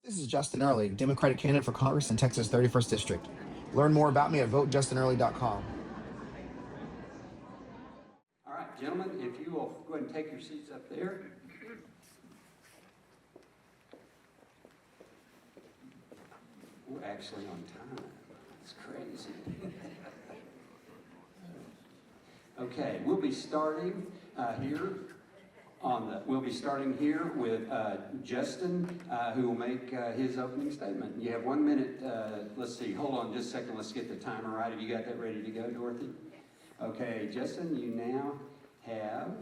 This is Justin Early, Democratic candidate for Congress in Texas' 31st District. Learn more about me at votejustinearly.com. All right, gentlemen, if you will go ahead and take your seats up there. We're actually on time. That's crazy. Okay, we'll be starting here with Justin, who will make his opening statement. You have 1 minute. Let's see. Hold on just a second. Let's get the timer right. Have you got that ready to go, Dorothy? Okay, Justin, you now have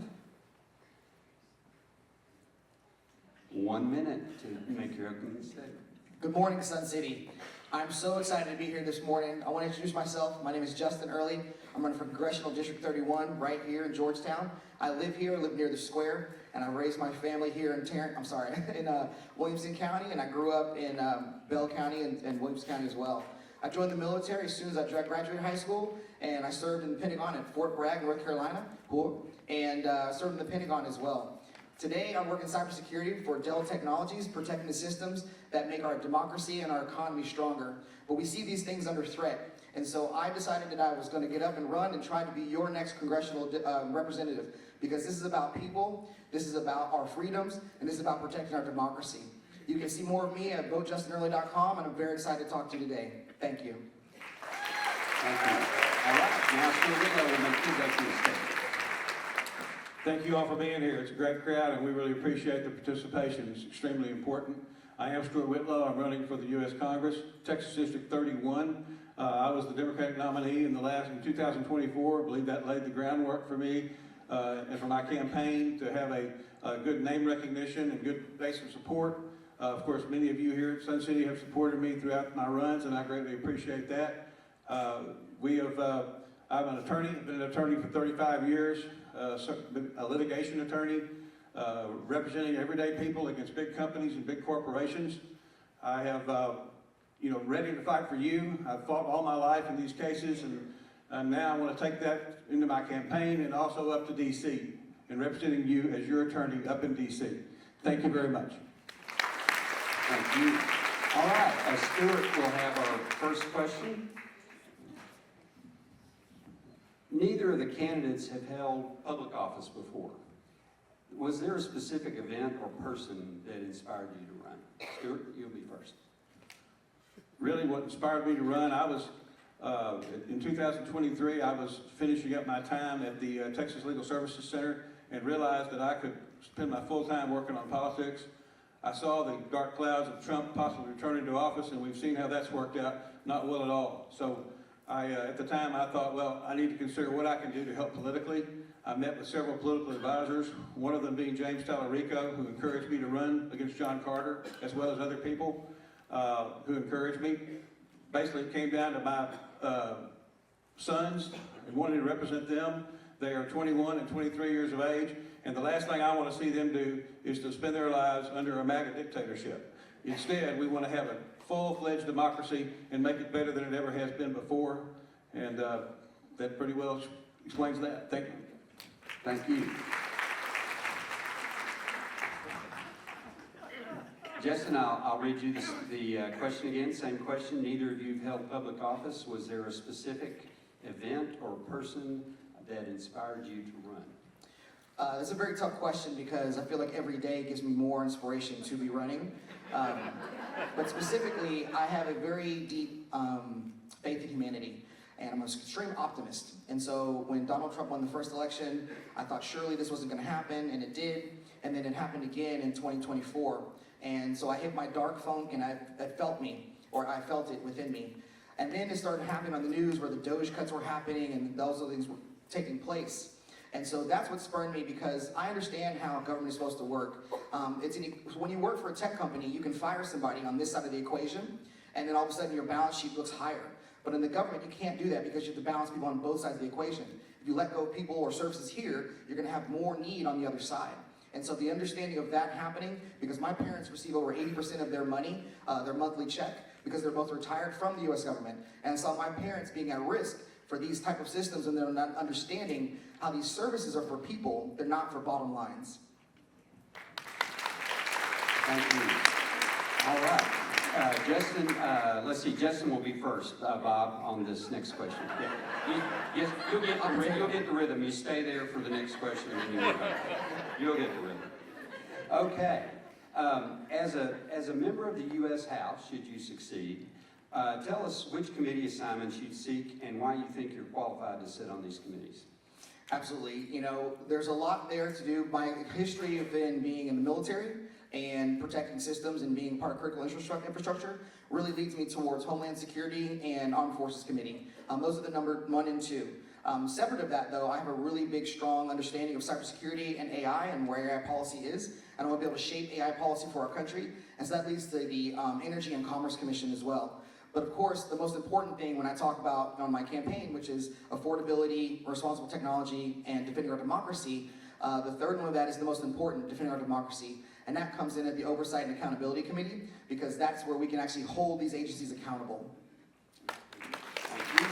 1 minute to make your opening statement. Good morning, Sun City. I'm so excited to be here this morning. I want to introduce myself. My name is Justin Early. I'm running for Congressional District 31 right here in Georgetown. I live here, live near the square, and I raised my family here in Williamson County, and I grew up in Bell County and Williamson County as well. I joined the military as soon as I graduated high school, and I served in the Pentagon at Fort Bragg, North Carolina, and served in the Pentagon as well. Today, I work in cybersecurity for Dell Technologies, protecting the systems that make our democracy and our economy stronger. But we see these things under threat. And so I decided that I was going to get up and run and try to be your next congressional representative. Because this is about people, this is about our freedoms, and this is about protecting our democracy. You can see more of me at votejustinearly.com, and I'm very excited to talk to you today. Thank you. Thank you. All right, now Stuart Whitlow will make his opening statement. Thank you all for being here. It's a great crowd, and we really appreciate the participation. It's extremely important. I am Stuart Whitlow. I'm running for the U.S. Congress, Texas District 31. I was the Democratic nominee in 2024. I believe that laid the groundwork for me and for my campaign to have a good name recognition and good base of support. Of course, many of you here at Sun City have supported me throughout my runs, and I greatly appreciate that. I'm an attorney. I've been an attorney for 35 years. A litigation attorney, representing everyday people against big companies and big corporations. I have, ready to fight for you. I've fought all my life in these cases, and now I want to take that into my campaign and also up to D.C. and representing you as your attorney up in D.C. Thank you very much. Thank you. All right, Stuart will have our first question. Neither of the candidates have held public office before. Was there a specific event or person that inspired you to run? Stuart, you'll be first. Really, what inspired me to run, I was, in 2023, I was finishing up my time at the Texas Legal Services Center and realized that I could spend my full time working on politics. I saw the dark clouds of Trump possibly returning to office, and we've seen how that's worked out not well at all. So at the time, I thought, well, I need to consider what I can do to help politically. I met with several political advisors, one of them being James Tallarico, who encouraged me to run against John Carter, as well as other people who encouraged me. Basically, it came down to my sons and wanting to represent them. They are 21 and 23 years of age, and the last thing I want to see them do is to spend their lives under a MAGA dictatorship. Instead, we want to have a full-fledged democracy and make it better than it ever has been before. And that pretty well explains that. Thank you. Thank you. Justin, I'll read you the question again. Same question. Neither of you have held public office. Was there a specific event or person that inspired you to run? That's a very tough question because I feel like every day gives me more inspiration to be running. But specifically, I have a very deep faith in humanity, and I'm an extreme optimist. And so when Donald Trump won the first election, I thought surely this wasn't going to happen, and it did. And then it happened again in 2024. And so I hit my dark funk, and I felt it within me. And then it started happening on the news where the Doge cuts were happening, and those other things were taking place. And so that's what spurred me, because I understand how government is supposed to work. When you work for a tech company, you can fire somebody on this side of the equation, and then all of a sudden your balance sheet looks higher. But in the government, you can't do that because you have to balance people on both sides of the equation. If you let go of people or services here, you're going to have more need on the other side. And so the understanding of that happening, because my parents receive over 80% of their money, their monthly check, because they're both retired from the U.S. government. And I saw my parents being at risk for these type of systems, and they're not understanding how these services are for people, they're not for bottom lines. Thank you. All right. Justin, let's see, Justin will be first, Bob, on this next question. Yeah. You'll get the rhythm. You stay there for the next question and then you move on. You'll get the rhythm. Okay. As a member of the U.S. House, should you succeed, tell us which committee assignments you'd seek and why you think you're qualified to sit on these committees. Absolutely. You know, there's a lot there to do. My history of being in the military and protecting systems and being part of critical infrastructure really leads me towards Homeland Security and Armed Forces Committee. Those are the number 1 and 2. Separate of that, though, I have a really big, strong understanding of cybersecurity and AI and where AI policy is. And I want to be able to shape AI policy for our country. And so that leads to the Energy and Commerce Commission as well. But of course, the most important thing when I talk about on my campaign, which is affordability, responsible technology, and defending our democracy, the third one of that is the most important, defending our democracy. And that comes in at the Oversight and Accountability Committee, because that's where we can actually hold these agencies accountable. Thank you.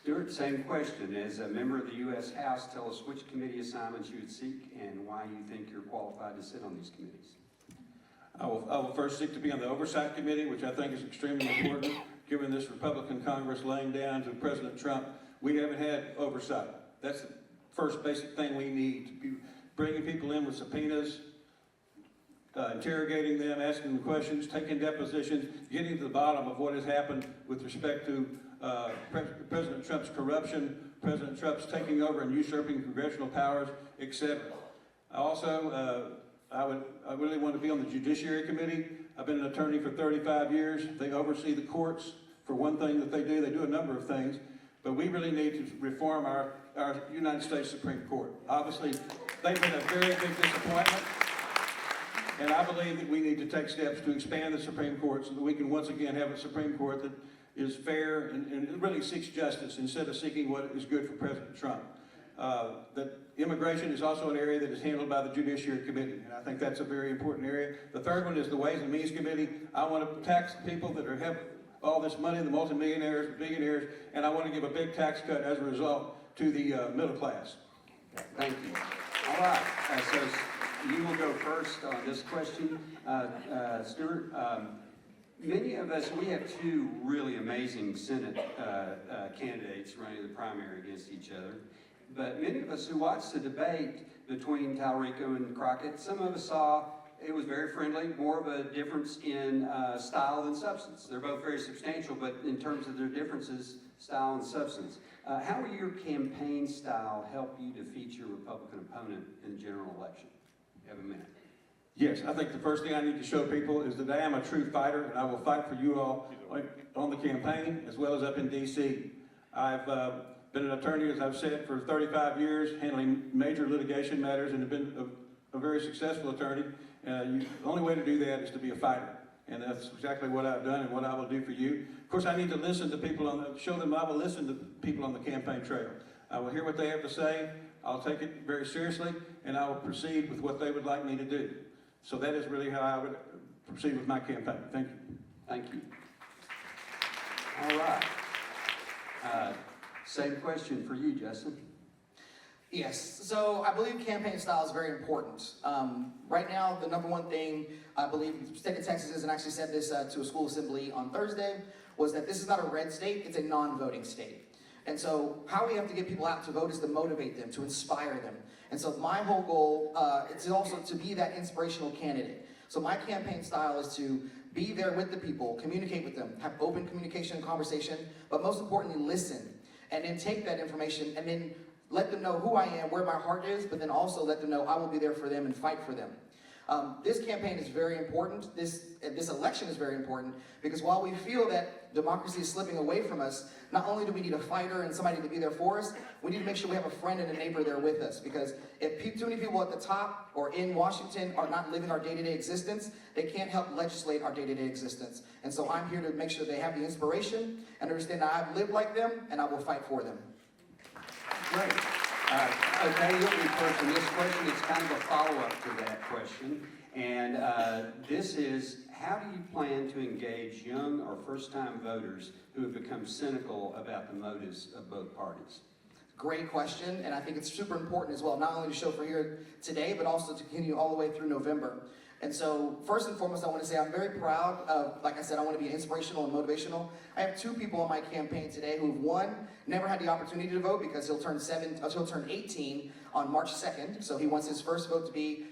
Stuart, same question. As a member of the U.S. House, tell us which committee assignments you would seek and why you think you're qualified to sit on these committees. I will first seek to be on the Oversight Committee, which I think is extremely important, given this Republican Congress laying down to President Trump. We haven't had oversight. That's the first basic thing we need, to be bringing people in with subpoenas, interrogating them, asking them questions, taking depositions, getting to the bottom of what has happened with respect to President Trump's corruption, President Trump's taking over and usurping congressional powers, etc. Also, I really want to be on the Judiciary Committee. I've been an attorney for 35 years. They oversee the courts. For one thing that they do a number of things, but we really need to reform our United States Supreme Court. Obviously, they've been a very big disappointment, and I believe that we need to take steps to expand the Supreme Court so that we can once again have a Supreme Court that is fair and really seeks justice instead of seeking what is good for President Trump. That immigration is also an area that is handled by the Judiciary Committee, and I think that's a very important area. The third one is the Ways and Means Committee. I want to tax people that have all this money, the multimillionaires, billionaires, and I want to give a big tax cut as a result to the middle class. Thank you. All right, so you will go first on this question. Stuart, many of us, we have 2 really amazing Senate candidates running the primary against each other. But many of us who watched the debate between Talrico and Crockett, some of us saw it was very friendly, more of a difference in style than substance. They're both very substantial, but in terms of their differences, style and substance. How will your campaign style help you defeat your Republican opponent in the general election? You have a minute. Yes, I think the first thing I need to show people is that I am a true fighter, and I will fight for you all on the campaign as well as up in D.C. I've been an attorney, as I've said, for 35 years, handling major litigation matters, and have been a very successful attorney. The only way to do that is to be a fighter, and that's exactly what I've done and what I will do for you. Of course, I need to listen to people show them I will listen to people on the campaign trail. I will hear what they have to say. I'll take it very seriously, and I will proceed with what they would like me to do. So that is really how I would proceed with my campaign. Thank you. Thank you. All right. Same question for you, Justin. Yes, so I believe campaign style is very important. Right now, the number 1 thing I believe the state of Texas is, and I actually said this to a school assembly on Thursday, was that this is not a red state, it's a non-voting state. And so how we have to get people out to vote is to motivate them, to inspire them. And so my whole goal is also to be that inspirational candidate. So my campaign style is to be there with the people, communicate with them, have open communication and conversation, but most importantly, listen. And then take that information and then let them know who I am, where my heart is, but then also let them know I will be there for them and fight for them. This campaign is very important. This election is very important because while we feel that democracy is slipping away from us, not only do we need a fighter and somebody to be there for us, we need to make sure we have a friend and a neighbor there with us, because if too many people at the top or in Washington are not living our day-to-day existence, they can't help legislate our day-to-day existence. And so I'm here to make sure they have the inspiration and understand that I've lived like them and I will fight for them. Great. Okay, you'll be first in this question. It's kind of a follow-up to that question. And this is, how do you plan to engage young or first-time voters who have become cynical about the motives of both parties? great question, and I think it's super important as well, not only to show for here today, but also to continue all the way through November. And so, first and foremost, I want to say I'm very proud of, like I said, I want to be inspirational and motivational. I have 2 people on my campaign today who've, one, never had the opportunity to vote because he'll turn 18 on March 2nd, so he wants his first vote to be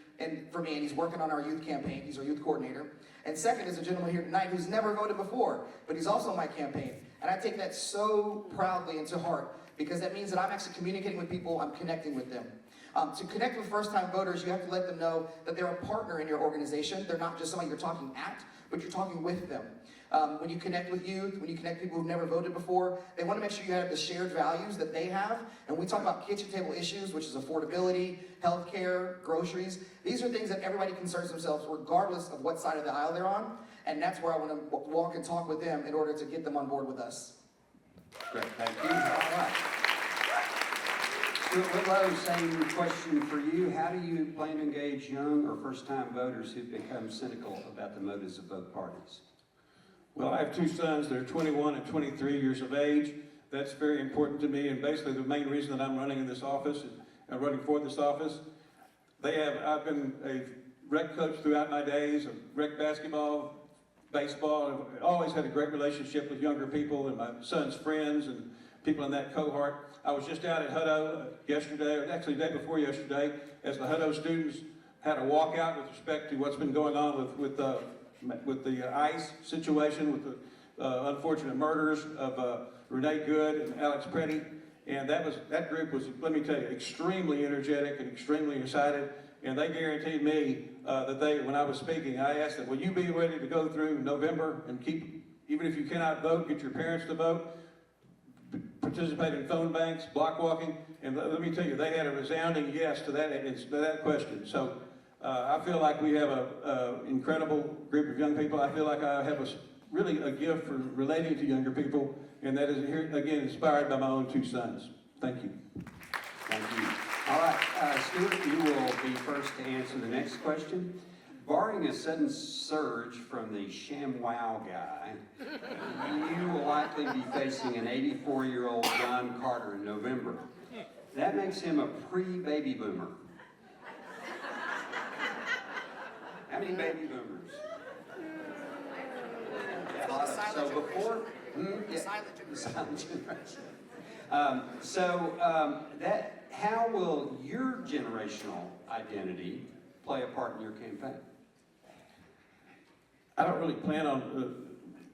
for me, and he's working on our youth campaign. He's our youth coordinator. And second is a gentleman here tonight who's never voted before, but he's also on my campaign. And I take that so proudly and to heart, because that means that I'm actually communicating with people, I'm connecting with them. To connect with first-time voters, you have to let them know that they're a partner in your organization. They're not just somebody you're talking at, but you're talking with them. When you connect with youth, when you connect people who've never voted before, they want to make sure you have the shared values that they have. And we talk about kitchen table issues, which is affordability, healthcare, groceries. These are things that everybody concerns themselves regardless of what side of the aisle they're on. And that's where I want to walk and talk with them in order to get them on board with us. Great, thank you. All right. Stuart Whitlow, same question for you. How do you plan to engage young or first-time voters who've become cynical about the motives of both parties? Well, I have 2 sons. They're 21 and 23 years of age. That's very important to me, and basically the main reason that I'm running in this office and running for this office. I've been a rec coach throughout my days of rec basketball, baseball. I've always had a great relationship with younger people and my son's friends and people in that cohort. I was just out at Hutto yesterday, or actually the day before yesterday, as the Hutto students had a walkout with respect to what's been going on with the ICE situation, with the unfortunate murders of Renee Good and Alex Pretty. And that group was, let me tell you, extremely energetic and extremely excited. And they guaranteed me that when I was speaking, I asked them, will you be ready to go through November and even if you cannot vote, get your parents to vote, participate in phone banks, block walking? And let me tell you, they had a resounding yes to that question. So I feel like we have an incredible group of young people. I feel like I have really a gift for relating to younger people, and that is, here again, inspired by my own 2 sons. Thank you. Thank you. All right, Stuart, you will be first to answer the next question. Barring a sudden surge from the ShamWow guy, you will likely be facing an 84-year-old John Carter in November. That makes him a pre-baby boomer. How many baby boomers? Yeah, a lot of, so before, the silent generation. How will your generational identity play a part in your campaign? I don't really plan on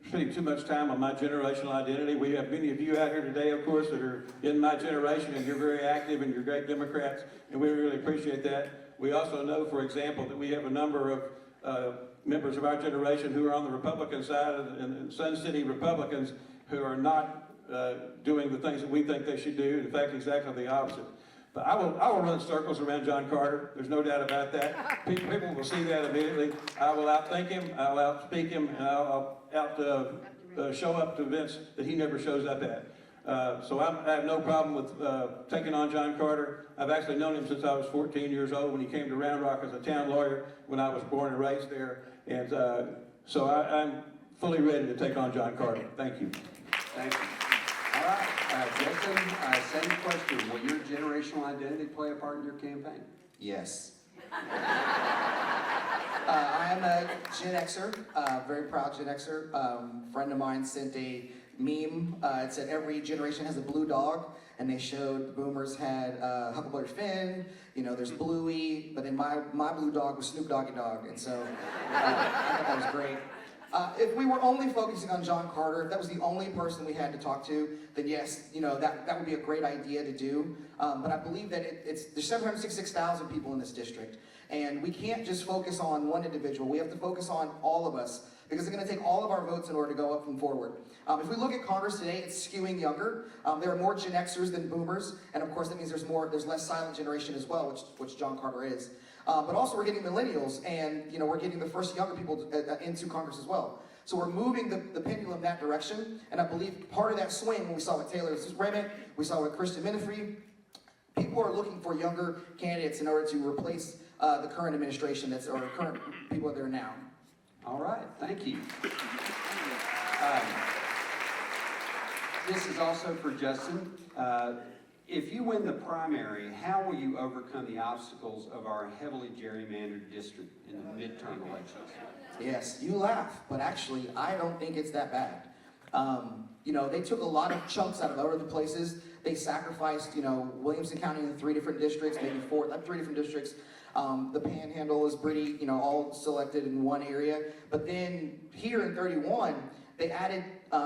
spending too much time on my generational identity. We have many of you out here today, of course, that are in my generation, and you're very active and you're great Democrats, and we really appreciate that. We also know, for example, that we have a number of members of our generation who are on the Republican side, and Sun City Republicans, who are not doing the things that we think they should do. In fact, exactly the opposite. But I will run circles around John Carter. There's no doubt about that. People will see that immediately. I will outthink him, I'll outspeak him, and I'll show up to events that he never shows up at. So I have no problem with taking on John Carter. I've actually known him since I was 14 years old when he came to Round Rock as a town lawyer when I was born and raised there. And so I'm fully ready to take on John Carter. Thank you. Thank you. All right, Jason, same question. Will your generational identity play a part in your campaign? Yes. I am a Gen Xer, very proud Gen Xer. A friend of mine sent a meme. It said every generation has a blue dog, and they showed the boomers had Huckleberry Finn, there's Bluey, but then my blue dog was Snoop Doggy Dog, and so I thought that was great. If we were only focusing on John Carter, if that was the only person we had to talk to, then yes, that would be a great idea to do. But I believe that there's 766,000 people in this district, and we can't just focus on one individual. We have to focus on all of us, because it's going to take all of our votes in order to go up and forward. If we look at Congress today, it's skewing younger. There are more Gen Xers than boomers, and of course that means there's less silent generation as well, which John Carter is. But also we're getting millennials, and we're getting the first younger people into Congress as well. So we're moving the pendulum that direction, and I believe part of that swing, when we saw with Taylor Remick, we saw with Christian Minifree, people are looking for younger candidates in order to replace the current administration or current people that are there now. All right, thank you. This is also for Justin. If you win the primary, how will you overcome the obstacles of our heavily gerrymandered district in the midterm elections? Yes, you laugh, but actually, I don't think it's that bad. They took a lot of chunks out of other places. They sacrificed, Williamson County in 3 different districts, maybe 3 different districts. The Panhandle is pretty, all selected in one area. But then here in 31, they added they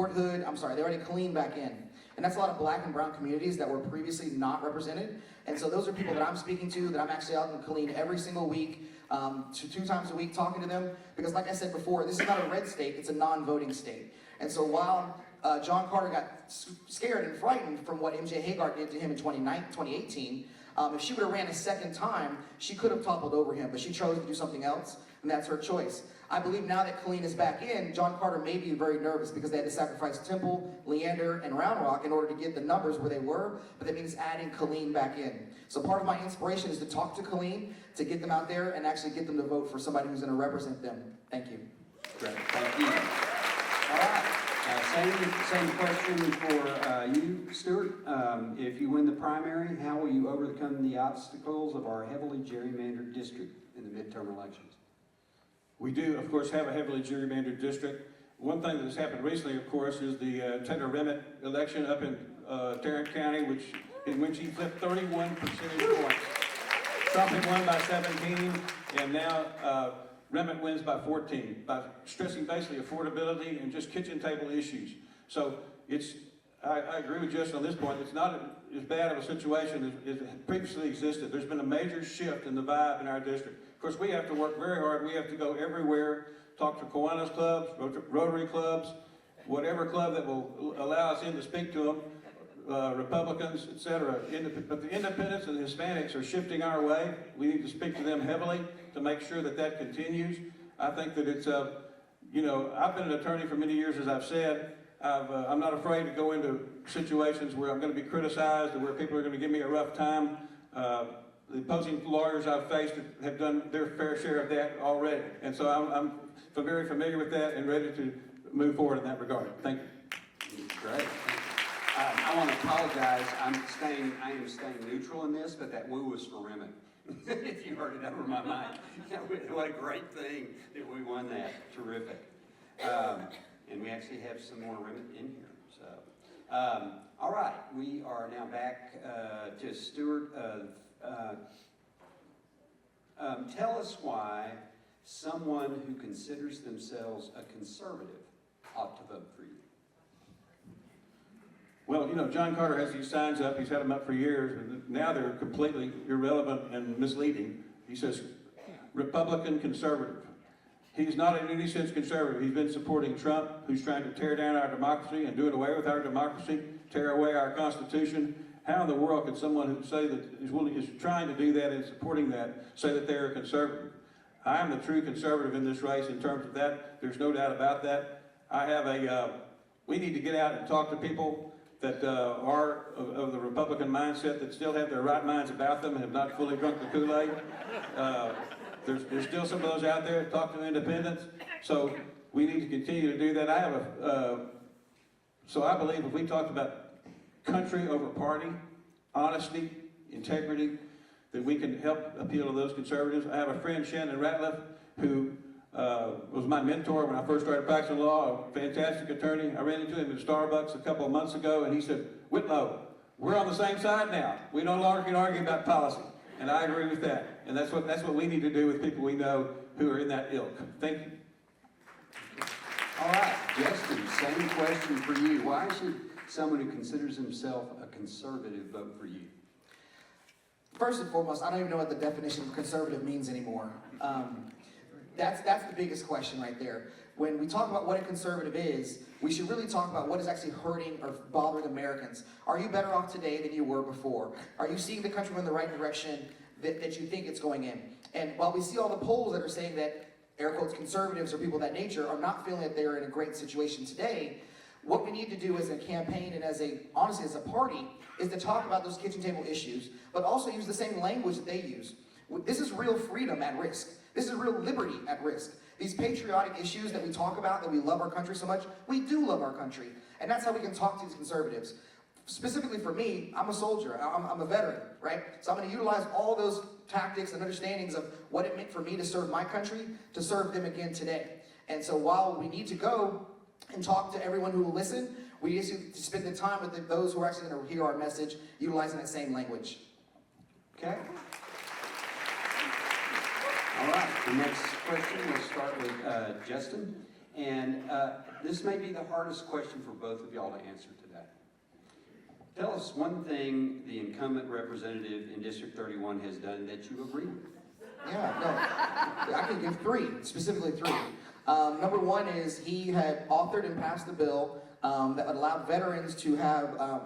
added Killeen back in. And that's a lot of black and brown communities that were previously not represented. And so those are people that I'm speaking to, that I'm actually out in Killeen every single week, 2 times a week talking to them. Because like I said before, this is not a red state, it's a non-voting state. And so while John Carter got scared and frightened from what MJ Hagar did to him in 2018, if she would have ran a second time, she could have toppled over him, but she chose to do something else, and that's her choice. I believe now that Killeen is back in, John Carter may be very nervous because they had to sacrifice Temple, Leander, and Round Rock in order to get the numbers where they were, but that means adding Killeen back in. So part of my inspiration is to talk to Killeen, to get them out there and actually get them to vote for somebody who's going to represent them. Thank you. Great, thank you. All right, same question for you, Stuart. If you win the primary, how will you overcome the obstacles of our heavily gerrymandered district in the midterm elections? We do, of course, have a heavily gerrymandered district. One thing that has happened recently, of course, is the Tender Remitt election up in Tarrant County, in which he flipped 31 percentage points. Trump had won by 17, and now Remitt wins by 14, by stressing basically affordability and just kitchen table issues. So I agree with Justin on this point. It's not as bad of a situation as previously existed. There's been a major shift in the vibe in our district. Of course, we have to work very hard. We have to go everywhere, talk to Kiwanis clubs, Rotary clubs, whatever club that will allow us in to speak to them, Republicans, etc. But the independents and the Hispanics are shifting our way. We need to speak to them heavily to make sure that that continues. I think that it's, I've been an attorney for many years, as I've said. I'm not afraid to go into situations where I'm going to be criticized or where people are going to give me a rough time. The opposing lawyers I've faced have done their fair share of that already. And so I'm very familiar with that and ready to move forward in that regard. Thank you. Great. I want to apologize. I am staying neutral in this, but that woo was for Remitt. If you heard it over my mic. What a great thing that we won that. Terrific. And we actually have some more Remitt in here. So, all right, we are now back to Stuart. Tell us why someone who considers themselves a conservative ought to vote for you. Well, John Carter has these signs up. He's had them up for years, and now they're completely irrelevant and misleading. He says, Republican conservative. He's not in any sense conservative. He's been supporting Trump, who's trying to tear down our democracy and do it away with our democracy, tear away our Constitution. How in the world could someone who say that is trying to do that and supporting that say that they're a conservative? I am the true conservative in this race in terms of that. There's no doubt about that. I have we need to get out and talk to people that are of the Republican mindset, that still have their right minds about them and have not fully drunk the Kool-Aid. There's still some of those out there. Talk to independents. So we need to continue to do that. So I believe if we talked about country over party, honesty, integrity, that we can help appeal to those conservatives. I have a friend, Shannon Ratliff, who was my mentor when I first started practicing law, a fantastic attorney. I ran into him at Starbucks a couple of months ago, and he said, Whitlow, we're on the same side now. We no longer can argue about policy. And I agree with that. And that's what we need to do with people we know who are in that ilk. Thank you. All right, Justin, same question for you. Why should someone who considers himself a conservative vote for you? First and foremost, I don't even know what the definition of conservative means anymore. That's the biggest question right there. When we talk about what a conservative is, we should really talk about what is actually hurting or bothering Americans. Are you better off today than you were before? Are you seeing the country in the right direction that you think it's going in? And while we see all the polls that are saying that, air quotes, conservatives or people of that nature are not feeling that they're in a great situation today, what we need to do as a campaign and honestly as a party is to talk about those kitchen table issues, but also use the same language that they use. This is real freedom at risk. This is real liberty at risk. These patriotic issues that we talk about, that we love our country so much, we do love our country. And that's how we can talk to these conservatives. specifically for me, I'm a soldier, I'm a veteran, right? So I'm gonna utilize all those tactics and understandings of what it meant for me to serve my country, to serve them again today. And so while we need to go and talk to everyone who will listen, we need to spend the time with those who are actually gonna hear our message, utilizing that same language. Okay. All right, the next question, we'll start with Justin. And this may be the hardest question for both of y'all to answer today. Tell us one thing the incumbent representative in District 31 has done that you agree with. Yeah, no, I can give three, specifically three. Number one is he had authored and passed a bill that would allow veterans to have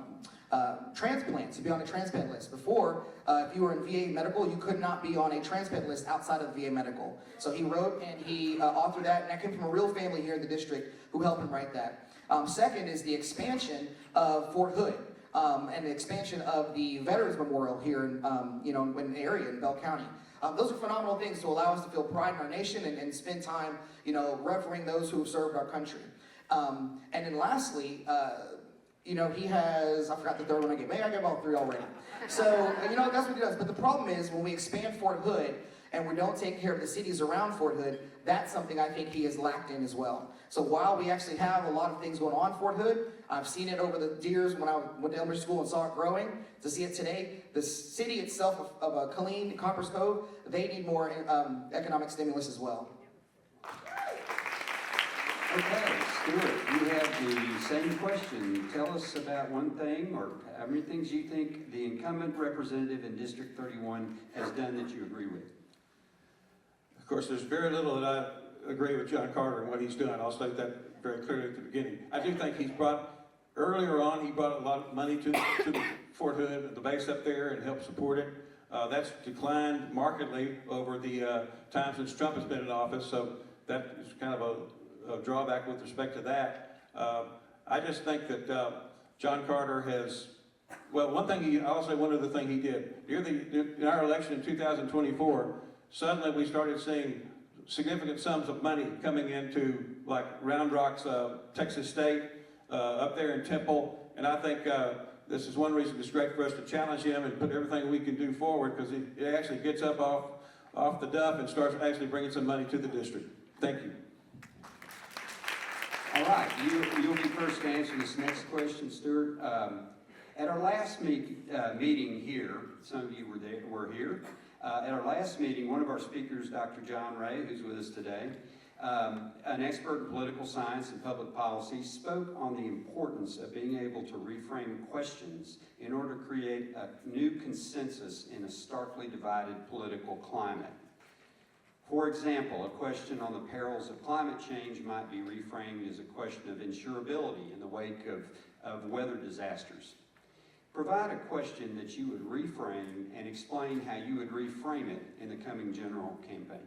transplants, to be on a transplant list. Before, if you were in VA medical, you could not be on a transplant list outside of VA medical. So he wrote and he authored that, and that came from a real family here in the district who helped him write that. Second is the expansion of Fort Hood. And the expansion of the Veterans Memorial here in, in the area in Bell County. Those are phenomenal things to allow us to feel pride in our nation and spend time, revering those who have served our country. And then lastly, he has, I forgot the third one I gave. Maybe I gave all three already. So, that's what he does. But the problem is when we expand Fort Hood and we don't take care of the cities around Fort Hood, that's something I think he has lacked in as well. So while we actually have a lot of things going on in Fort Hood, I've seen it over the years when I went to elementary school and saw it growing. To see it today, the city itself of Killeen, Coppers Cove, they need more economic stimulus as well. Okay, Stuart, you have the same question. Tell us about one thing or how many things you think the incumbent representative in District 31 has done that you agree with. Of course, there's very little that I agree with John Carter and what he's doing. I'll state that very clearly at the beginning. I do think earlier on, he brought a lot of money to Fort Hood, the base up there, and helped support it. That's declined markedly over the time since Trump has been in office, so that is kind of a drawback with respect to that. I just think that John Carter has, well, I'll say one other thing he did. In our election in 2024, suddenly we started seeing significant sums of money coming into like Round Rock's Texas State, up there in Temple, and I think this is one reason it's great for us to challenge him and put everything we can do forward, because it actually gets up off the duff and starts actually bringing some money to the district. Thank you. All right, you'll be first to answer this next question, Stuart. At our last meeting here, some of you were here. At our last meeting, one of our speakers, Dr. John Ray, who's with us today, an expert in political science and public policy, spoke on the importance of being able to reframe questions in order to create a new consensus in a starkly divided political climate. For example, a question on the perils of climate change might be reframed as a question of insurability in the wake of weather disasters. Provide a question that you would reframe and explain how you would reframe it in the coming general campaign.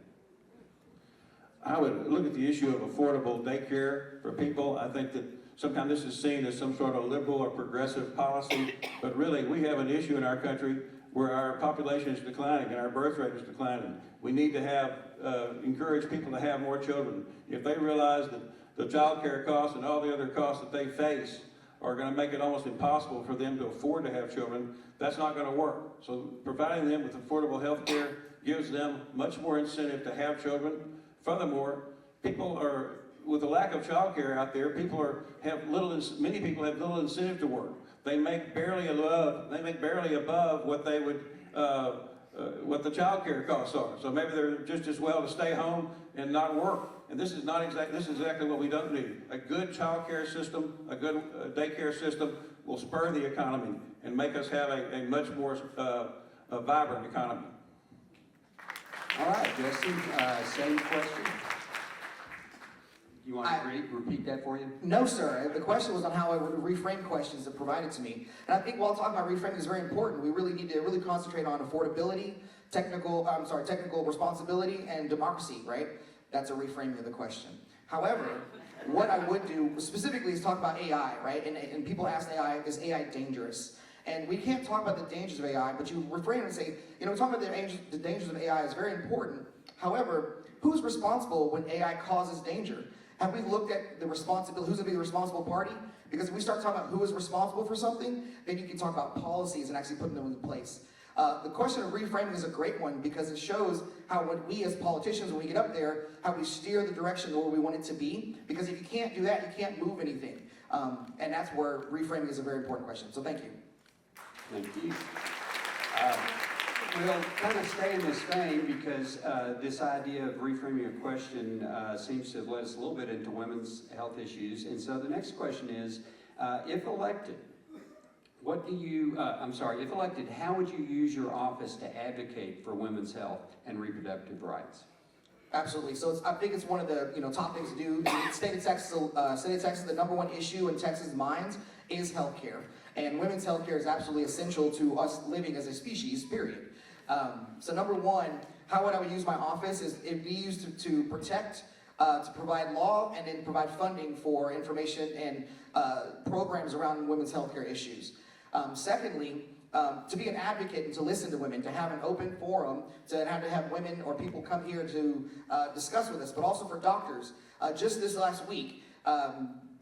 I would look at the issue of affordable daycare for people. I think that sometimes this is seen as some sort of liberal or progressive policy, but really we have an issue in our country where our population is declining and our birth rate is declining. We need to encourage people to have more children. If they realize that the child care costs and all the other costs that they face are going to make it almost impossible for them to afford to have children, that's not going to work. So providing them with affordable health care gives them much more incentive to have children. Furthermore, with the lack of child care out there, many people have little incentive to work. They make barely above what they would, what the child care costs are. So maybe they're just as well to stay home and not work. And this is exactly what we don't need. A good child care system, a good daycare system will spur the economy and make us have a much more vibrant economy. All right, Justin, same question. You want to repeat that for you? No, sir. The question was on how I would reframe questions that provided to me. And I think while talking about reframing is very important, we really need to really concentrate on affordability, technical responsibility, and democracy, right? That's a reframing of the question. However, what I would do specifically is talk about AI, right? And people ask AI, is AI dangerous? And we can't talk about the dangers of AI, but you reframe and say, talking about the dangers of AI is very important. However, who's responsible when AI causes danger? Have we looked at the responsibility? Who's going to be the responsible party? Because if we start talking about who is responsible for something, then you can talk about policies and actually putting them into place. The question of reframing is a great one because it shows how when we as politicians, when we get up there, how we steer the direction where we want it to be. Because if you can't do that, you can't move anything. And that's where reframing is a very important question. So thank you. Thank you. We'll kind of stay in this vein because this idea of reframing a question seems to have led us a little bit into women's health issues. And so the next question is, if elected, if elected, how would you use your office to advocate for women's health and reproductive rights? Absolutely. So I think it's one of the top things to do. In the state of Texas, the number one issue in Texas' minds is healthcare, and women's healthcare is absolutely essential to us living as a species. Period. So number one, how would I use my office is it'd be used to protect, to provide law, and then provide funding for information and programs around women's healthcare issues. Secondly, to be an advocate and to listen to women, to have an open forum, to have women or people come here to discuss with us, but also for doctors. Just this last week,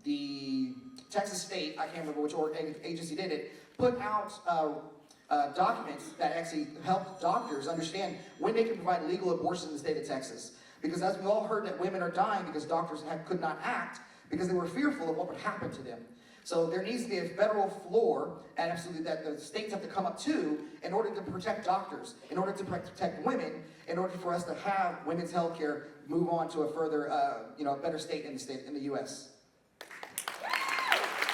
the Texas State, I can't remember which agency did it, put out documents that actually help doctors understand when they can provide legal abortion in the state of Texas. Because as we all heard that women are dying because doctors could not act because they were fearful of what would happen to them. So there needs to be a federal floor, and absolutely that the states have to come up to in order to protect doctors, in order to protect women, in order for us to have women's health care move on to a further, a better state in the U.S.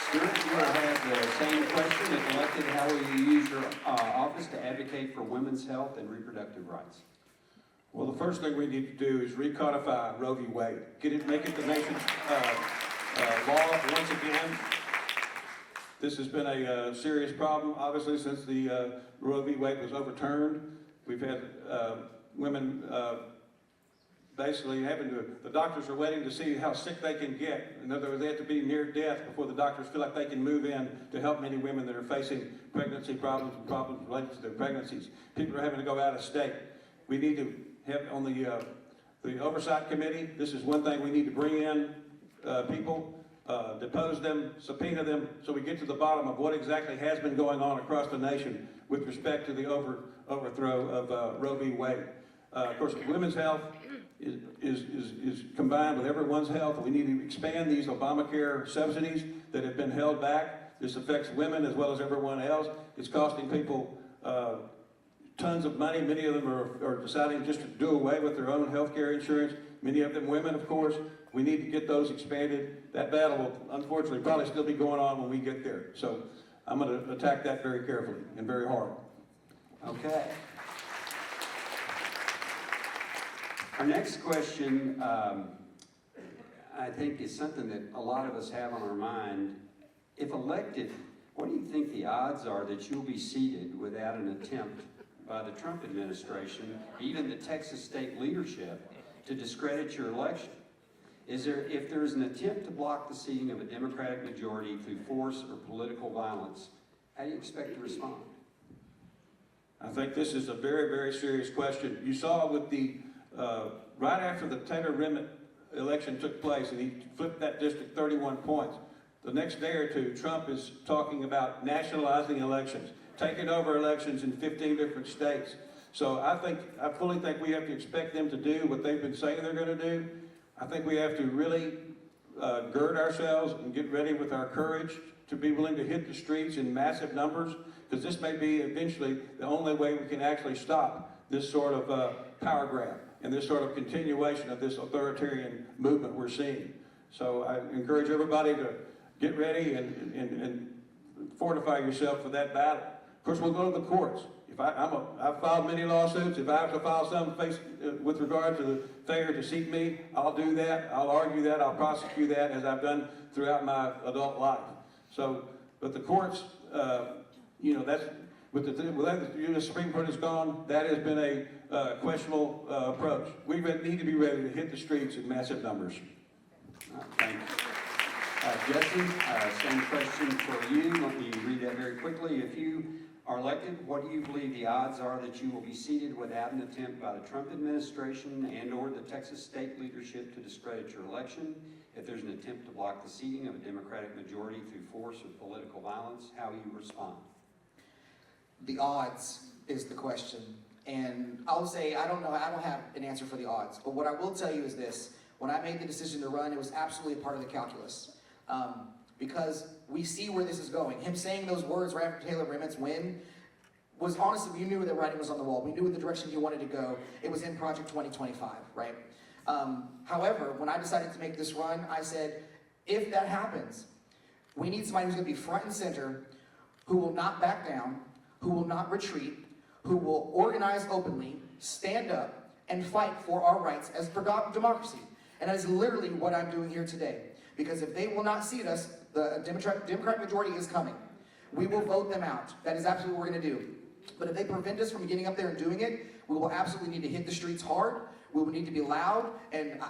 Stuart, you have the same question. If elected, how will you use your office to advocate for women's health and reproductive rights? Well, the first thing we need to do is recodify Roe v. Wade. Make it the nation's law once again. This has been a serious problem, obviously, since the Roe v. Wade was overturned. We've had women basically the doctors are waiting to see how sick they can get. In other words, they have to be near death before the doctors feel like they can move in to help many women that are facing pregnancy problems and problems related to their pregnancies. People are having to go out of state. We need to have on the oversight committee, this is one thing we need to bring in people, depose them, subpoena them, so we get to the bottom of what exactly has been going on across the nation with respect to the overthrow of Roe v. Wade. Of course, women's health is combined with everyone's health. We need to expand these Obamacare subsidies that have been held back. This affects women as well as everyone else. It's costing people tons of money. Many of them are deciding just to do away with their own health care insurance. Many of them women, of course. We need to get those expanded. That battle will, unfortunately, probably still be going on when we get there. So I'm going to attack that very carefully and very hard. Okay. Our next question, I think, is something that a lot of us have on our mind. If elected, what do you think the odds are that you'll be seated without an attempt by the Trump administration, even the Texas state leadership, to discredit your election? If there is an attempt to block the seating of a Democratic majority through force or political violence, how do you expect to respond? I think this is a very, very serious question. You saw with the, right after the Taylor Remnant election took place and he flipped that district 31 points, the next day or two, Trump is talking about nationalizing elections, taking over elections in 15 different states. So I fully think we have to expect them to do what they've been saying they're going to do. I think we have to really gird ourselves and get ready with our courage to be willing to hit the streets in massive numbers, because this may be eventually the only way we can actually stop this sort of power grab and this sort of continuation of this authoritarian movement we're seeing. So I encourage everybody to get ready and fortify yourself for that battle. Of course, we'll go to the courts. I've filed many lawsuits. If I have to file some with regard to the failure to seat me, I'll do that. I'll argue that. I'll prosecute that, as I've done throughout my adult life. So, but the courts, that's with the Supreme Court has gone. That has been a questionable approach. We need to be ready to hit the streets in massive numbers. Thank you. Jesse, same question for you. Let me read that very quickly. If you are elected, what do you believe the odds are that you will be seated without an attempt by the Trump administration and/or the Texas state leadership to discredit your election? If there's an attempt to block the seating of a Democratic majority through force or political violence, how will you respond? The odds is the question. And I'll say, I don't know, I don't have an answer for the odds. But what I will tell you is this. When I made the decision to run, it was absolutely a part of the calculus. Because we see where this is going. Him saying those words right after Taylor Remitz win was honestly, we knew the writing was on the wall. We knew the direction he wanted to go. It was in Project 2025, right? However, when I decided to make this run, I said, if that happens, we need somebody who's going to be front and center, who will not back down, who will not retreat, who will organize openly, stand up, and fight for our rights as for democracy. And that is literally what I'm doing here today. Because if they will not seat us, the Democratic majority is coming. We will vote them out. That is absolutely what we're going to do. But if they prevent us from getting up there and doing it, we will absolutely need to hit the streets hard. We will need to be loud. And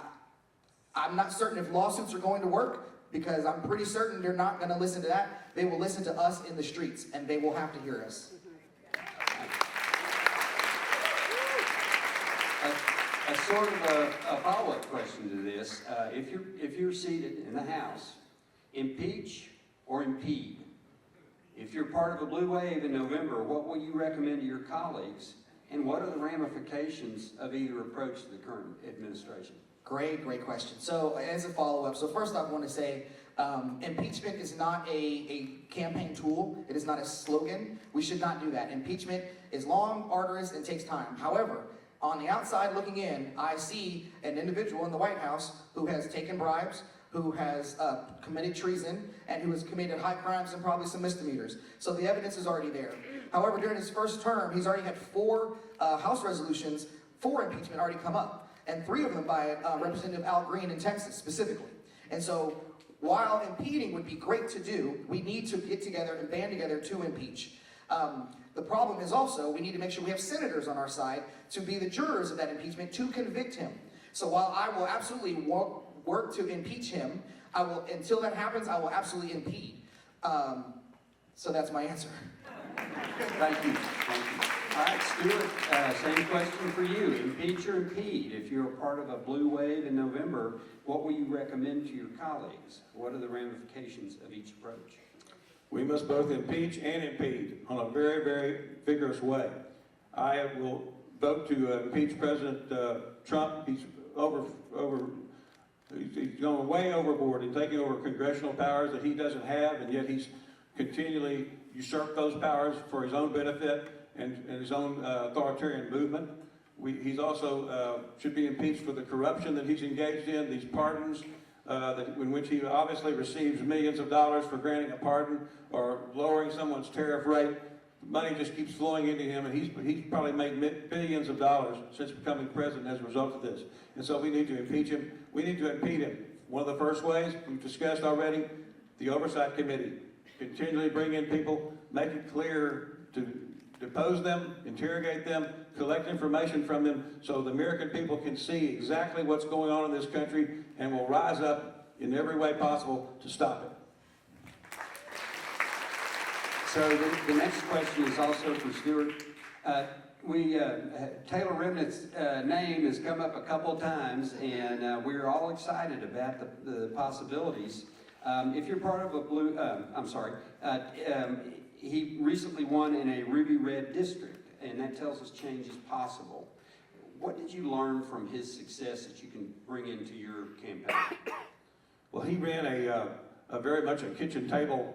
I'm not certain if lawsuits are going to work, because I'm pretty certain they're not going to listen to that. They will listen to us in the streets, and they will have to hear us. A sort of a follow-up question to this. If you're seated in the House, impeach or impede? If you're part of a blue wave in November, what will you recommend to your colleagues? And what are the ramifications of either approach to the current administration? Great question. So as a follow-up, so first I want to say, impeachment is not a campaign tool. It is not a slogan. We should not do that. Impeachment is long, arduous, and takes time. However, on the outside looking in, I see an individual in the White House who has taken bribes, who has committed treason, and who has committed high crimes and probably some misdemeanors. So the evidence is already there. However, during his first term, he's already had 4 House resolutions for impeachment already come up, and 3 of them by Representative Al Green in Texas specifically. And so while impeding would be great to do, we need to get together and band together to impeach. The problem is also we need to make sure we have senators on our side to be the jurors of that impeachment to convict him. So while I will absolutely work to impeach him, until that happens, I will absolutely impede. So that's my answer. Thank you. All right, Stuart, same question for you. Impeach or impede? If you're a part of a blue wave in November, what will you recommend to your colleagues? What are the ramifications of each approach? We must both impeach and impede on a very, very vigorous way. I will vote to impeach President Trump. He's he's going way overboard in taking over congressional powers that he doesn't have, and yet he's continually usurped those powers for his own benefit and his own authoritarian movement. He's also should be impeached for the corruption that he's engaged in, these pardons, in which he obviously receives millions of dollars for granting a pardon or lowering someone's tariff rate. Money just keeps flowing into him, and he's probably made billions of dollars since becoming president as a result of this. And so we need to impeach him. We need to impede him. One of the first ways, we've discussed already, the Oversight Committee. Continually bring in people, make it clear to depose them, interrogate them, collect information from them so the American people can see exactly what's going on in this country and will rise up in every way possible to stop it. So the next question is also for Stuart. Taylor Remnitz's name has come up a couple times, and we're all excited about the possibilities. If you're part of a blue, he recently won in a ruby red district, and that tells us change is possible. What did you learn from his success that you can bring into your campaign? Well, he ran a very much a kitchen table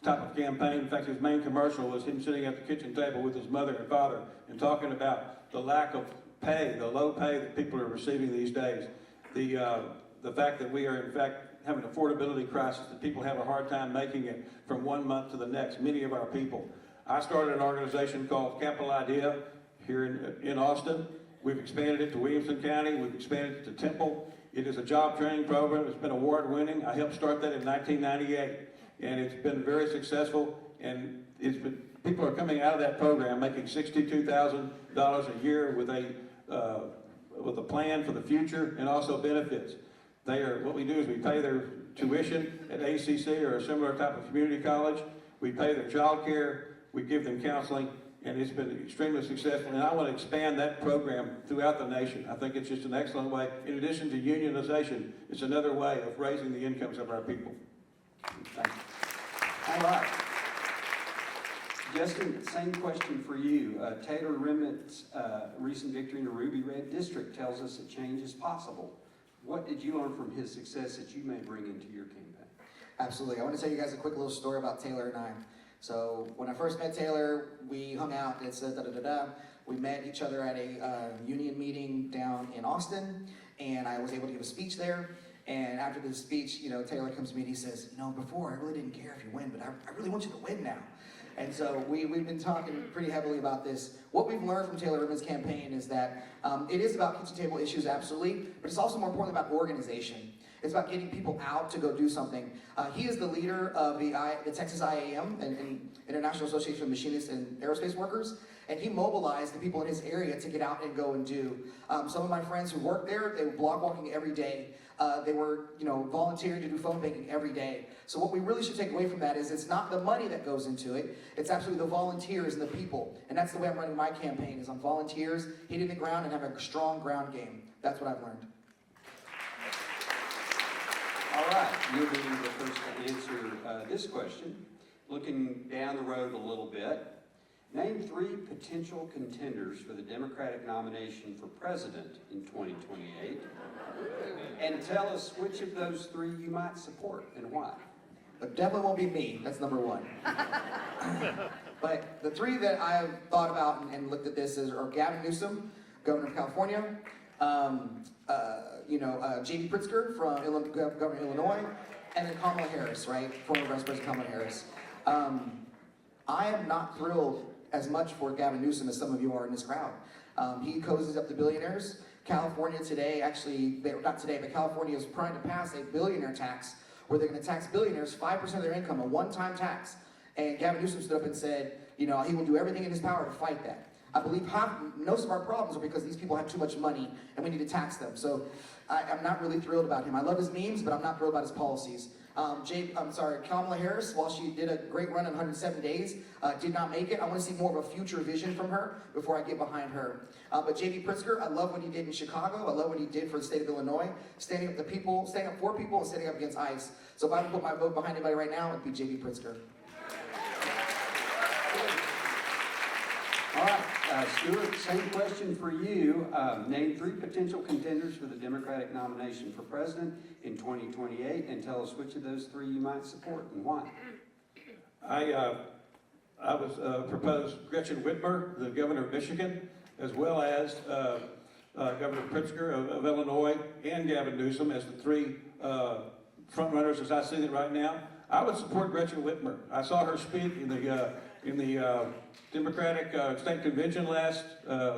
type of campaign. In fact, his main commercial was him sitting at the kitchen table with his mother and father and talking about the lack of pay, the low pay that people are receiving these days. The fact that we are, in fact, having an affordability crisis, that people have a hard time making it from one month to the next, many of our people. I started an organization called Capital Idea here in Austin. We've expanded it to Williamson County. We've expanded it to Temple. It is a job training program. It's been award-winning. I helped start that in 1998, and it's been very successful. And people are coming out of that program making $62,000 a year with a plan for the future and also benefits. What we do is we pay their tuition at ACC or a similar type of community college. We pay their child care. We give them counseling, and it's been extremely successful. And I want to expand that program throughout the nation. I think it's just an excellent way. In addition to unionization, it's another way of raising the incomes of our people. Thank you. All right. Justin, same question for you. Taylor Remmett's recent victory in the Ruby Red District tells us that change is possible. What did you learn from his success that you may bring into your campaign? Absolutely. I want to tell you guys a quick little story about Taylor and I. So when I first met Taylor, we hung out and said da-da-da-da. We met each other at a union meeting down in Austin, and I was able to give a speech there. And after the speech, Taylor comes to me and he says, before I really didn't care if you win, but I really want you to win now. And so we've been talking pretty heavily about this. What we've learned from Taylor Remmett's campaign is that it is about kitchen table issues, absolutely, but it's also more important about organization. It's about getting people out to go do something. He is the leader of the Texas IAM, and International Association of Machinists and Aerospace Workers, and he mobilized the people in his area to get out and go and do. Some of my friends who work there, they were blog walking every day. They were, volunteering to do phone banking every day. So what we really should take away from that is it's not the money that goes into it, it's absolutely the volunteers and the people. And that's the way I'm running my campaign, is on volunteers, hitting the ground and having a strong ground game. That's what I've learned. All right, you'll be the first to answer this question. Looking down the road a little bit, name 3 potential contenders for the Democratic nomination for president in 2028, and tell us which of those 3 you might support and why. It definitely won't be me, that's number 1. But the 3 that I've thought about and looked at this are Gavin Newsom, Governor of California, J.B. Pritzker from Governor of Illinois, and then Kamala Harris, right? Former Vice President Kamala Harris. I am not thrilled as much for Gavin Newsom as some of you are in this crowd. He cozies up to billionaires. California today, not today, but California is trying to pass a billionaire tax where they're going to tax billionaires 5% of their income, a one-time tax. And Gavin Newsom stood up and said, he will do everything in his power to fight that. I believe most of our problems are because these people have too much money and we need to tax them. So I'm not really thrilled about him. I love his memes, but I'm not thrilled about his policies. Kamala Harris, while she did a great run in 107 days, did not make it. I want to see more of a future vision from her before I get behind her. But J.B. Pritzker, I love what he did in Chicago. I love what he did for the state of Illinois, standing up for people and standing up against ICE. So if I would put my vote behind anybody right now, it'd be J.B. Pritzker. All right, Stuart, same question for you. Name 3 potential contenders for the Democratic nomination for president in 2028, and tell us which of those 3 you might support and why. I was proposed Gretchen Whitmer, the governor of Michigan, as well as Governor Pritzker of Illinois, and Gavin Newsom as the 3 front runners as I see it right now. I would support Gretchen Whitmer. I saw her speak in the Democratic State Convention last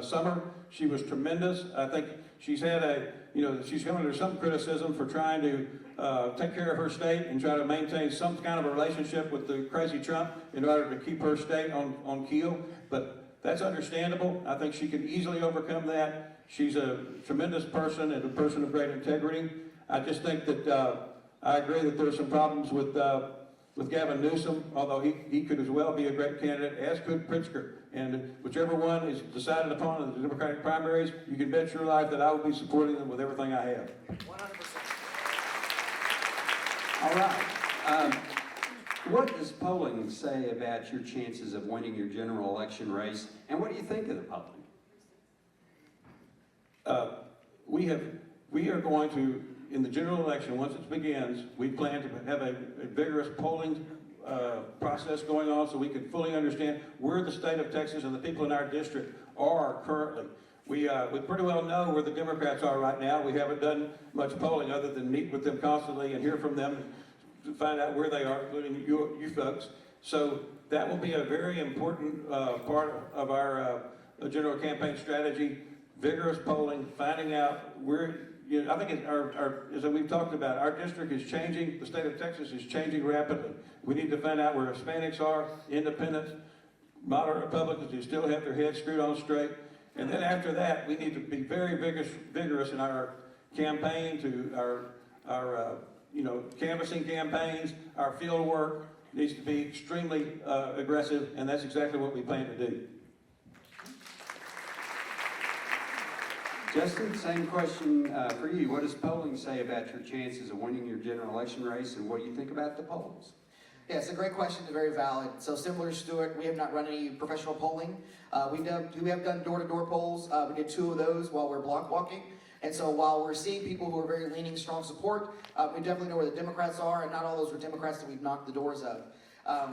summer. She was tremendous. I think she's had she's come under some criticism for trying to take care of her state and try to maintain some kind of a relationship with the crazy Trump in order to keep her state on keel. But that's understandable. I think she can easily overcome that. She's a tremendous person and a person of great integrity. I just think that I agree that there's some problems with Gavin Newsom, although he could as well be a great candidate, as could Pritzker. And whichever one is decided upon in the Democratic primaries, you can bet your life that I will be supporting them with everything I have. 100%. All right. What does polling say about your chances of winning your general election race, and what do you think of the polling? We are going to, in the general election, once it begins, we plan to have a vigorous polling process going on so we can fully understand where the state of Texas and the people in our district are currently. We pretty well know where the Democrats are right now. We haven't done much polling other than meet with them constantly and hear from them to find out where they are, including you folks. So that will be a very important part of our general campaign strategy. Vigorous polling, finding out where. I think as we've talked about, our district is changing. The state of Texas is changing rapidly. We need to find out where Hispanics are, independents, moderate Republicans who still have their heads screwed on straight. And then after that, we need to be very vigorous in our campaign, to our canvassing campaigns, our field work, needs to be extremely aggressive, and that's exactly what we plan to do. Justin, same question for you. What does polling say about your chances of winning your general election race, and what do you think about the polls? Yeah, it's a great question and very valid. So similar to Stuart, we have not run any professional polling. We have done door-to-door polls. We did 2 of those while we're block walking. And so while we're seeing people who are very leaning strong support, we definitely know where the Democrats are, and not all those were Democrats that we've knocked the doors of.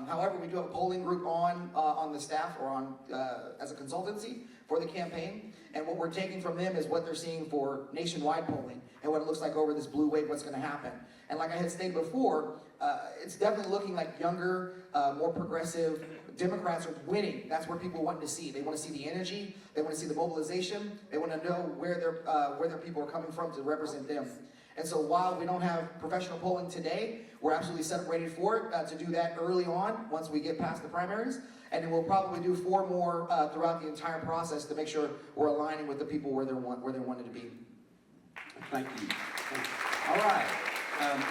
However, we do have a polling group on the staff or on as a consultancy for the campaign, and what we're taking from them is what they're seeing for nationwide polling and what it looks like over this blue wave, what's going to happen. And like I had stated before, it's definitely looking like younger, more progressive Democrats are winning. That's where people want to see. They want to see the energy. They want to see the mobilization. They want to know where their people are coming from to represent them. And so while we don't have professional polling today, we're absolutely set up ready for it to do that early on once we get past the primaries. And then we'll probably do 4 more throughout the entire process to make sure we're aligning with the people where they're wanted to be. Thank you. All right.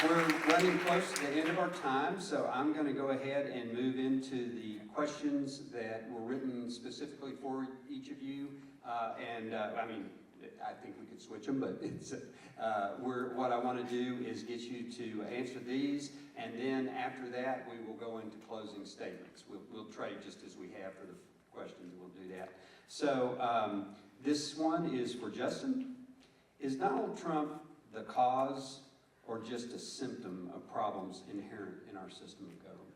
We're running close to the end of our time, so I'm going to go ahead and move into the questions that were written specifically for each of you. I mean, I think we could switch them, but it's what I want to do is get you to answer these, and then after that we will go into closing statements. We'll trade just as we have for the questions, and we'll do that. So this one is for Justin. Is Donald Trump the cause or just a symptom of problems inherent in our system of government?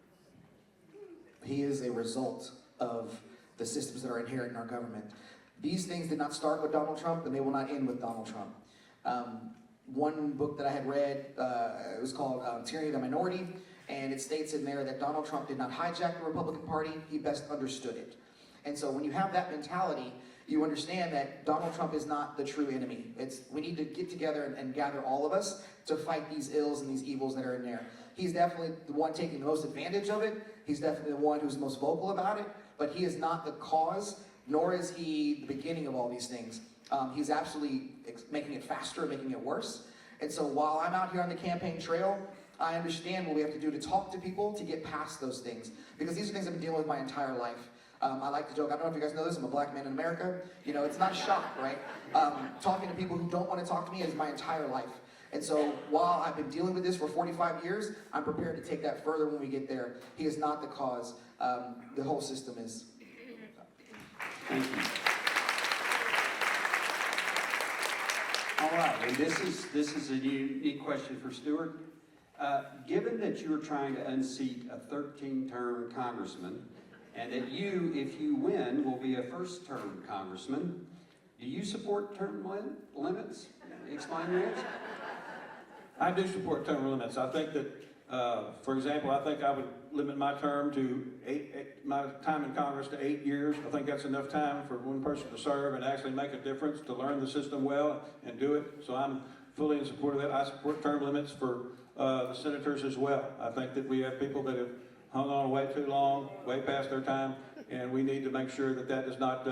He is a result of the systems that are inherent in our government. These things did not start with Donald Trump, and they will not end with Donald Trump. One book that I had read, it was called Tyranny of the Minority, and it states in there that Donald Trump did not hijack the Republican Party, he best understood it. And so when you have that mentality, you understand that Donald Trump is not the true enemy. We need to get together and gather all of us to fight these ills and these evils that are in there. He's definitely the one taking the most advantage of it. He's definitely the one who's most vocal about it, but he is not the cause, nor is he the beginning of all these things. He's absolutely making it faster, making it worse. And so while I'm out here on the campaign trail, I understand what we have to do to talk to people to get past those things. Because these are things I've been dealing with my entire life. I like to joke, I don't know if you guys know this, I'm a black man in America. You know, it's not shock, right? Talking to people who don't want to talk to me is my entire life. And so while I've been dealing with this for 45 years, I'm prepared to take that further when we get there. He is not the cause. The whole system is. Thank you. All right, and this is a unique question for Stuart. Given that you're trying to unseat a 13-term congressman, and that you, if you win, will be a first-term congressman, do you support term limits? Explain your answer. I do support term limits. I think that, for example, I think I would limit my term to my time in Congress to 8 years. I think that's enough time for one person to serve and actually make a difference, to learn the system well and do it. So I'm fully in support of that. I support term limits for the senators as well. I think that we have people that have hung on way too long, way past their time, and we need to make sure that that does not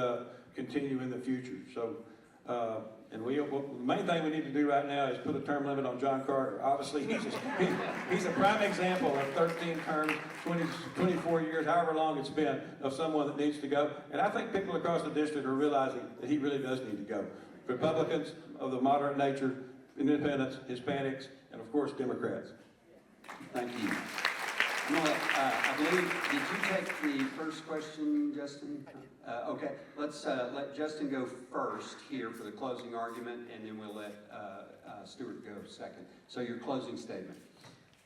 continue in the future. So, and the main thing we need to do right now is put a term limit on John Carter. Obviously, he's a prime example of 13 terms, 24 years, however long it's been, of someone that needs to go. And I think people across the district are realizing that he really does need to go. Republicans of the moderate nature, independents, Hispanics, and of course, Democrats. Thank you. I believe, did you take the first question, Justin? Okay, let's let Justin go first here for the closing argument, and then we'll let Stuart go second. So your closing statement.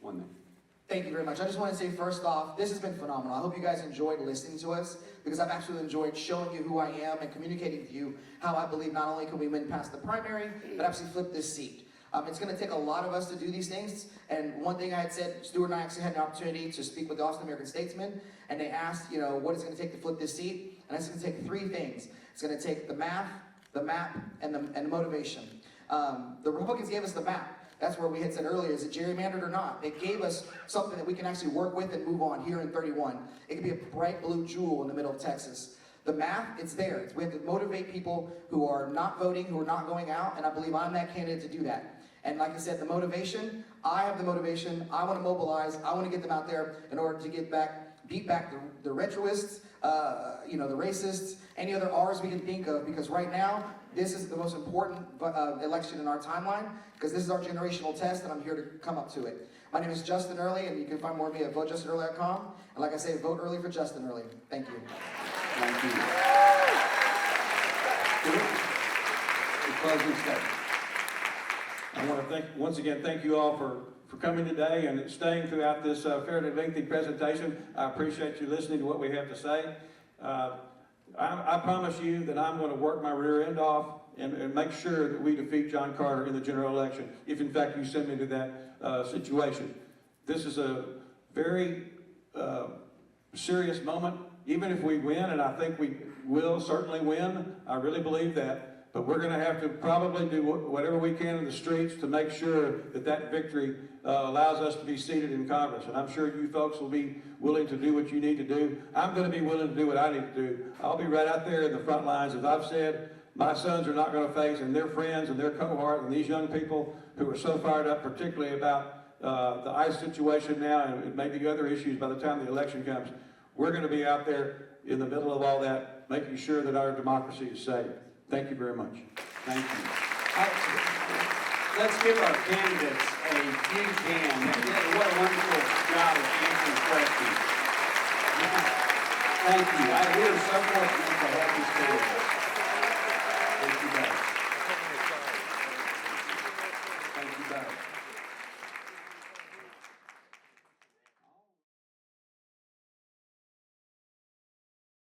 1 minute. Thank you very much. I just want to say first off, this has been phenomenal. I hope you guys enjoyed listening to us, because I've absolutely enjoyed showing you who I am and communicating to you how I believe not only can we win past the primary, but actually flip this seat. It's going to take a lot of us to do these things, and one thing I had said, Stuart and I actually had an opportunity to speak with the Austin American Statesman, and they asked, you know, what is it going to take to flip this seat? And it's going to take 3 things. It's going to take the math, the map, and the motivation. The Republicans gave us the map. That's where we had said earlier, is it gerrymandered or not? They gave us something that we can actually work with and move on here in 31. It could be a bright blue jewel in the middle of Texas. The math, it's there. We have to motivate people who are not voting, who are not going out, and I believe I'm that candidate to do that. And like I said, the motivation, I have the motivation. I want to mobilize. I want to get them out there in order to beat back the retroists, the racists, any other R's we can think of, because right now, this is the most important election in our timeline, because this is our generational test, and I'm here to come up to it. My name is Justin Early, and you can find more of me at votejustinearly.com. And like I say, vote early for Justin Early. Thank you. Thank you. The closing statement. I want to once again thank you all for coming today and staying throughout this fairly lengthy presentation. I appreciate you listening to what we have to say. I promise you that I'm going to work my rear end off and make sure that we defeat John Carter in the general election, if in fact you send me to that situation. This is a very serious moment. Even if we win, and I think we will certainly win, I really believe that, but we're going to have to probably do whatever we can in the streets to make sure that that victory allows us to be seated in Congress. And I'm sure you folks will be willing to do what you need to do. I'm going to be willing to do what I need to do. I'll be right out there in the front lines. As I've said, my sons are not going to face, and their friends and their cohort and these young people who are so fired up, particularly about the ICE situation now and maybe other issues by the time the election comes. We're going to be out there in the middle of all that, making sure that our democracy is safe. Thank you very much. Thank you. Let's give our candidates a huge hand. What a wonderful job of answering questions. Thank you. We are so fortunate to have these candidates.